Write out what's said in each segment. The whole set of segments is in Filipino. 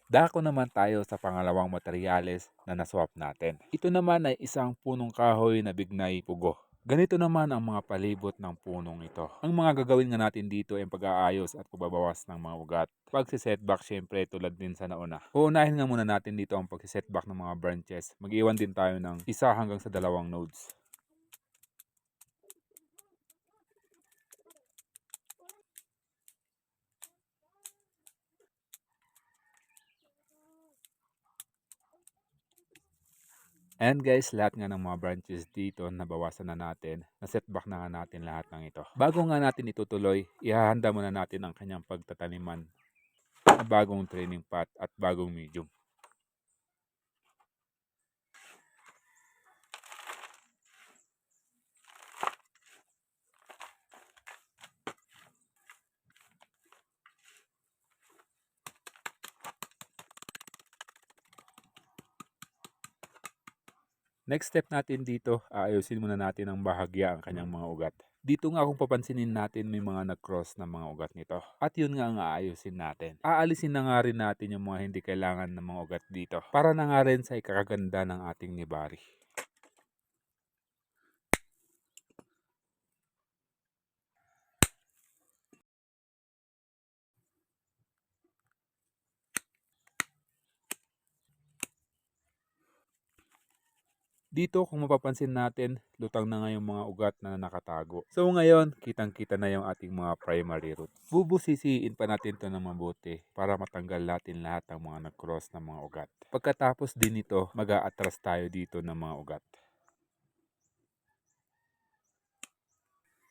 Dako naman tayo sa pangalawang materyales na naswap natin. Ito naman ay isang punong kahoy na bignay pugo. Ganito naman ang mga palibot ng punong ito. Ang mga gagawin nga natin dito ay pag-aayos at pagbabawas ng mga ugat. Pagsisetback syempre tulad din sa nauna. Uunahin nga muna natin dito ang pagsisetback ng mga branches. Mag-iwan din tayo ng 1 hanggang sa 2 nodes. And guys, lahat nga ng mga branches dito nabawasan na natin. Na-setback na nga natin lahat ng ito. Bago nga natin itutuloy, ihahanda muna natin ang kanyang pagtataniman na bagong training pot at bagong medium. Next step natin dito, aayusin muna natin ang bahagya ang kanyang mga ugat. Dito nga kung papansinin natin may mga nag-cross na mga ugat nito. At yun nga ang aayusin natin. Aalisin na nga rin natin yung mga hindi kailangan ng mga ugat dito. Para na nga rin sa ikakaganda ng ating nibari. Dito kung mapapansin natin, lutang na nga yung mga ugat na nakatago. So ngayon, kitang-kita na yung ating mga primary roots. Bubusisiin pa natin ito ng mabuti para matanggal natin lahat ng mga nag-cross na mga ugat. Pagkatapos din ito, mag-a-atras tayo dito ng mga ugat.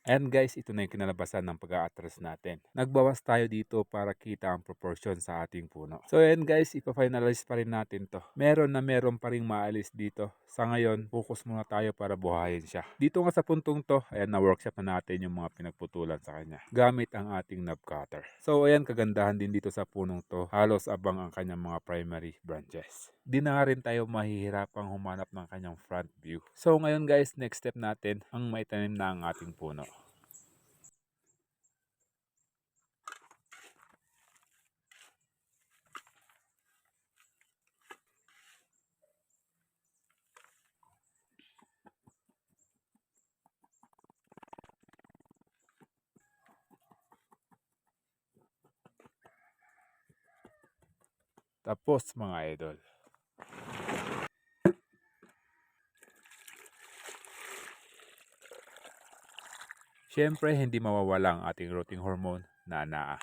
And guys, ito na yung kinalabasan ng pag-a-atras natin. Nagbawas tayo dito para kita ang proportion sa ating puno. So ayan guys, ipa-finalize pa rin natin to. Meron pa rin maalis dito. Sa ngayon, focus muna tayo para buhayin siya. Dito nga sa puntong to, ayan na-workshop na natin yung mga pinagputulan sa kanya. Gamit ang ating knob cutter. So ayan, kagandahan din dito sa punong to. Halos abang ang kanyang mga primary branches. Di na nga rin tayo mahihirapang humanap ng kanyang front view. So ngayon guys, next step natin ang maitanim na ang ating puno. Tapos mga idol. Siyempre, hindi mawawala ang ating rooting hormone na NAA.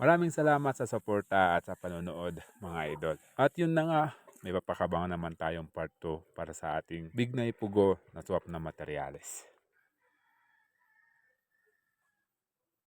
Maraming salamat sa suporta at sa panonood mga idol. At yun na nga, may papakabangan naman tayong part 2 para sa ating Bignay Pugo na swap na materyales.